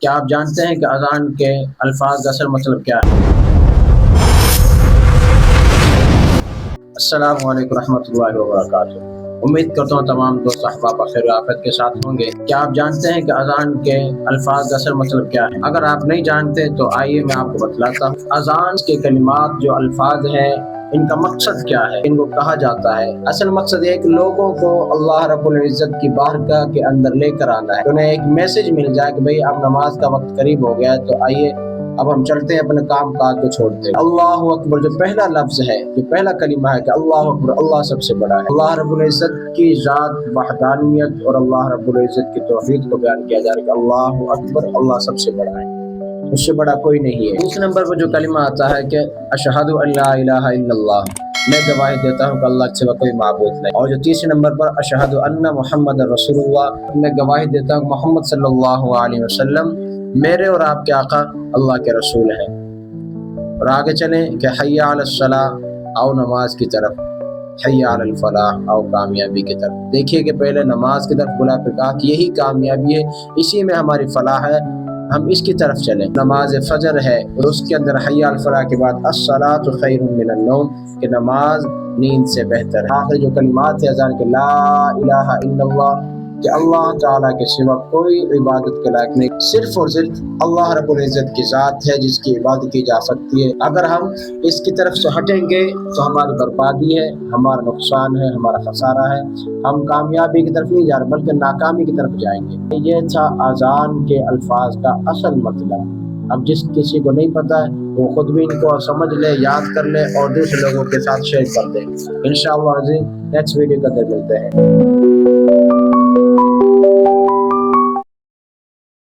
کیا آپ جانتے ہیں کہ اذان کے الفاظ کا اصل مطلب کیا ہے؟ السلام علیکم ورحمۃ اللہ وبرکاتہ۔ امید کرتا ہوں تمام دوست احباب خیر و عافیت کے ساتھ ہوں گے۔ کیا آپ جانتے ہیں کہ اذان کے الفاظ کا اصل مطلب کیا ہے؟ اگر آپ نہیں جانتے تو آئیے میں آپ کو بتلاتا ہوں۔ اذان کے کلمات جو الفاظ ہیں ان کا مقصد کیا ہے، ان کو کہا جاتا ہے؟ اصل مقصد یہ ہے کہ لوگوں کو اللہ رب العزت کی بارگاہ کے اندر لے کر آنا ہے، انہیں ایک میسج مل جائے کہ بھئی اب نماز کا وقت قریب ہو گیا ہے، تو آئیے اب ہم چلتے ہیں اپنے کام کاج کو چھوڑتے ہیں۔ اللہ اکبر جو پہلا لفظ ہے، جو پہلا کلمہ ہے کہ اللہ اکبر، اللہ سب سے بڑا ہے۔ اللہ رب العزت کی ذات وحدانیت اور اللہ رب العزت کی توحید کو بیان کیا جا رہا ہے کہ اللہ اکبر، اللہ سب سے بڑا ہے، اس سے بڑا کوئی نہیں ہے۔ دوسرے نمبر پر جو کلمہ آتا ہے کہ اشہد ان لا الہ الا اللہ، میں گواہی دیتا ہوں کہ اللہ کے سوا کوئی معبود نہیں۔ اور جو تیسرے نمبر پر اشہد ان محمد رسول اللہ، میں گواہی دیتا ہوں کہ محمد صلی اللہ علیہ وسلم میرے اور آپ کے آقا اللہ کے رسول ہیں۔ اور آگے چلیں کہ حی علی الصلاۃ، آؤ نماز کی طرف، حی علی الفلاح، آؤ کامیابی کی طرف۔ دیکھیے کہ پہلے نماز کی طرف بلا کے کہا کہ یہی کامیابی ہے، اسی میں ہماری فلاح ہے، ہم اس کی طرف چلیں۔ نماز فجر ہے اور اس کے اندر حی علی الفلاح کے بعد الصلاۃ خیر من النوم، کہ نماز نیند سے بہتر ہے۔ آخر جو کلمات ہے اذان کے لا الہ الا اللہ، کہ اللہ تعالیٰ کے سوا کوئی عبادت کے لائق نہیں، صرف اور صرف اللہ رب العزت کی ذات ہے جس کی عبادت کی جا سکتی ہے۔ اگر ہم اس کی طرف سے ہٹیں گے تو ہماری بربادی ہے، ہمارا نقصان ہے، ہمارا خسارہ ہے، ہم کامیابی کی طرف نہیں جا رہے بلکہ ناکامی کی طرف جائیں گے۔ یہ تھا اذان کے الفاظ کا اصل مطلب۔ اب جس کسی کو نہیں پتا ہے وہ خود بھی ان کو سمجھ لے، یاد کر لے اور دوسرے لوگوں کے ساتھ شیئر کر دے۔ انشاءاللہ عزیز نیکسٹ ویڈیو کے اندر ملتے ہیں۔